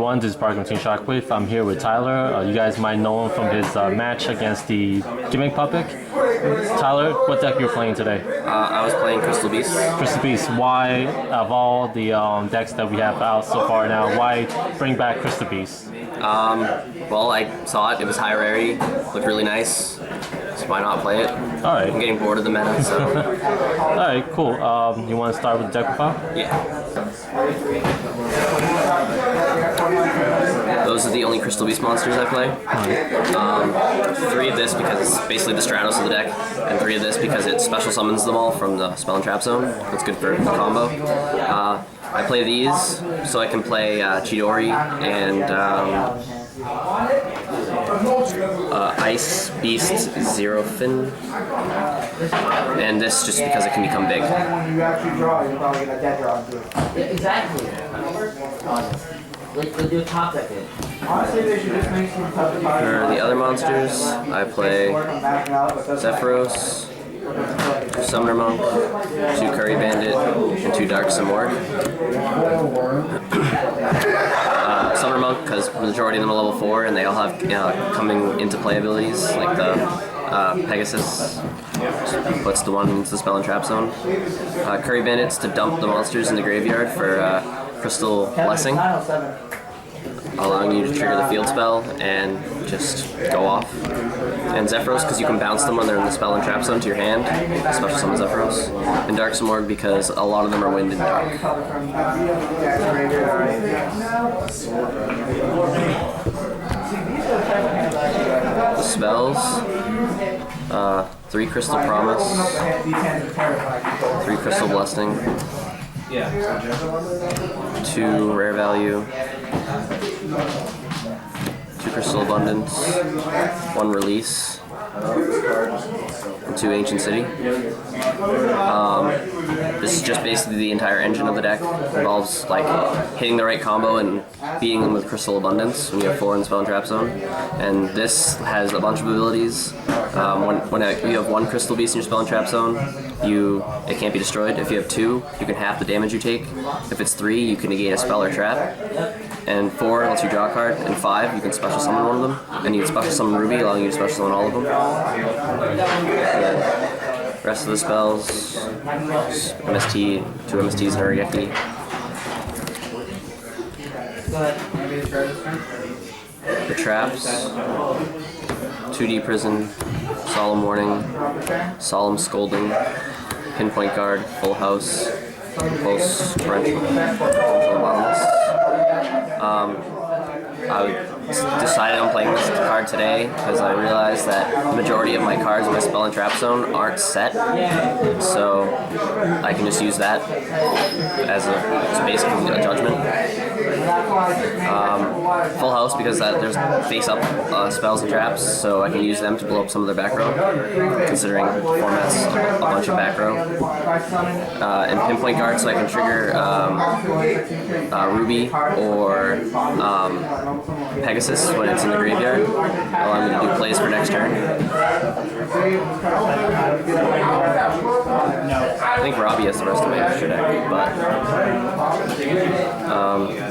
everyone, this is Park from Team Shockwave. I'm here with Tyler. You guys might know him from his match against the Gimmick Puppet. Tyler, what deck you're playing today? I was playing Crystal Beast. Crystal Beast. Why, of all the decks that we have out so far now, why bring back Crystal Beast? Well, I saw it. It was high rarity. Looked really nice. So why not play it? All right. I'm getting bored of the meta, so... All right, cool. You want to start with the deck profile? Yeah. Those are the only Crystal Beast monsters I play. 3 of this because it's basically the Stratos of the deck, and 3 of this because it special summons them all from the Spell and Trap Zone. That's good for the combo. I play these so I can play Chidori and Ice Beast Zerofin, and this just because it can become big. Exactly. Like your top deck is. For the other monsters, I play Zephyros, 2 Summoner Monk, 2 Curry Bandit, and 2 Dark Simorgh. Summoner Monk, because the majority of them are level 4, and they all have coming into play abilities, like the Pegasus puts the one into the Spell and Trap Zone. Curry Bandits to dump the monsters in the graveyard for Crystal Blessing, allowing you to trigger the field spell and just go off. And Zephyros, because you can bounce them when they're in the Spell and Trap Zone to your hand, special summon Zephyros. And Dark Simorgh, because a lot of them are wind and dark. The spells, 3 Crystal Promise, 3 Crystal Blessing, 2 Rare Value, 2 Crystal Abundance, 1 Release, and 2 Ancient City. This is just basically the entire engine of the deck. It involves like hitting the right combo and beating them with Crystal Abundance when you have 4 in the Spell and Trap Zone. And this has a bunch of abilities. When you have 1 Crystal Beast in your Spell and Trap Zone, it can't be destroyed. If you have 2, you can half the damage you take. If it's 3, you can negate a spell or trap. And 4 lets you draw a card. And 5, you can special summon one of them. And you can special summon Ruby, allowing you to special summon all of them. And rest of the spells, MST, 2 MSTs and a Regeki. The traps, 2D Prison, Solemn Warning, Solemn Scolding, Pinpoint Guard, Full House, Pulse, Torrential, Bottomless. I decided on playing this card today because I realized that the majority of my cards in my Spell and Trap Zone aren't set, so I can just use that as basically a judgment. Full House because there's face-up spells and traps, so I can use them to blow up some of their back row, considering the format's a bunch of back row. And Pinpoint Guard, so I can trigger Ruby or Pegasus when it's in the graveyard, allowing me to do plays for next turn. I think Robbie has the rest of my extra deck, but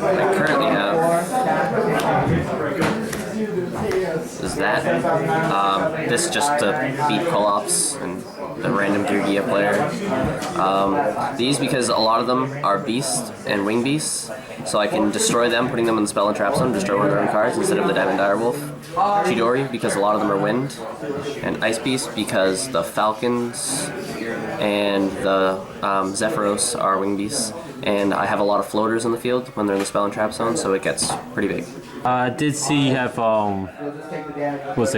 I currently have is that. This just to beat Call-Ops and the random Dirgia player. These because a lot of them are Beast and Wing Beasts, so I can destroy them, putting them in the Spell and Trap Zone, destroy one of their own cards instead of the Diamond Direwolf. Chidori because a lot of them are Wind, and Ice Beast because the Falcons and the Zephyros are Wing Beasts, and I have a lot of floaters in the field when they're in the Spell and Trap Zone, so it gets pretty big. I did see you have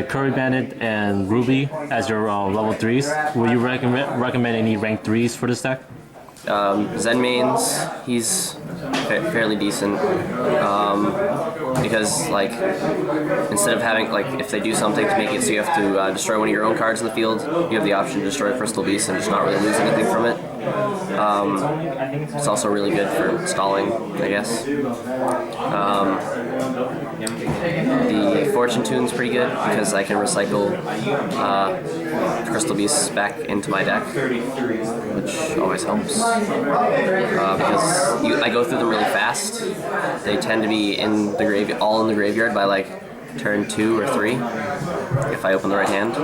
Curry Bandit and Ruby as your level 3s. Would you recommend any rank 3s for this deck? Zen Mains, he's fairly decent, because like instead of having if they do something to make it so you have to destroy one of your own cards in the field, you have the option to destroy Crystal Beast and just not really lose anything from it. It's also really good for stalling, I guess. The Fortune Tune's pretty good because I can recycle Crystal Beasts back into my deck, which always helps. Because I go through them really fast. They tend to be in the all in the graveyard by like turn 2 or 3 if I open the right hand.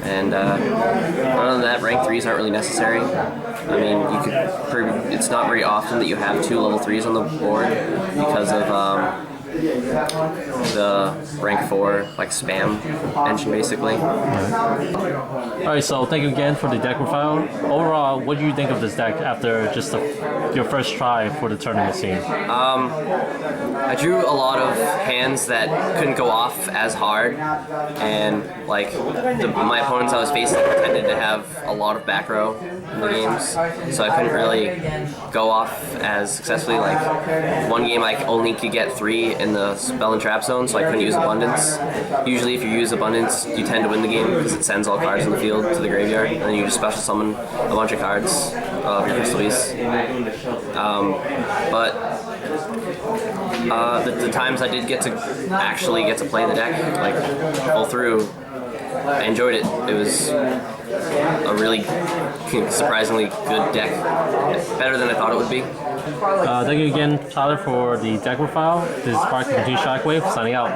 And other than that, rank 3s aren't really necessary. I mean, it's not very often that you have 2 level 3s on the board because of the rank 4 like spam engine basically. Alright, so thank you again for the deck profile. Overall, what do you think of this deck after just your first try for the tournament scene? I drew a lot of hands that couldn't go off as hard, and like my opponents I was facing tended to have a lot of back row in the games, so I couldn't really go off as successfully. Like one game I only could get 3 in the spell and trap zone, so I couldn't use Abundance. Usually if you use Abundance, you tend to win the game because it sends all cards in the field to the graveyard, and then you just special summon a bunch of cards of your Crystal Beasts. But the times I did get to actually get to play the deck, like all through, I enjoyed it. It was a really surprisingly good deck, better than I thought it would be. Thank you again, Tyler, for the deck profile. This is Park from G Shockwave, signing out.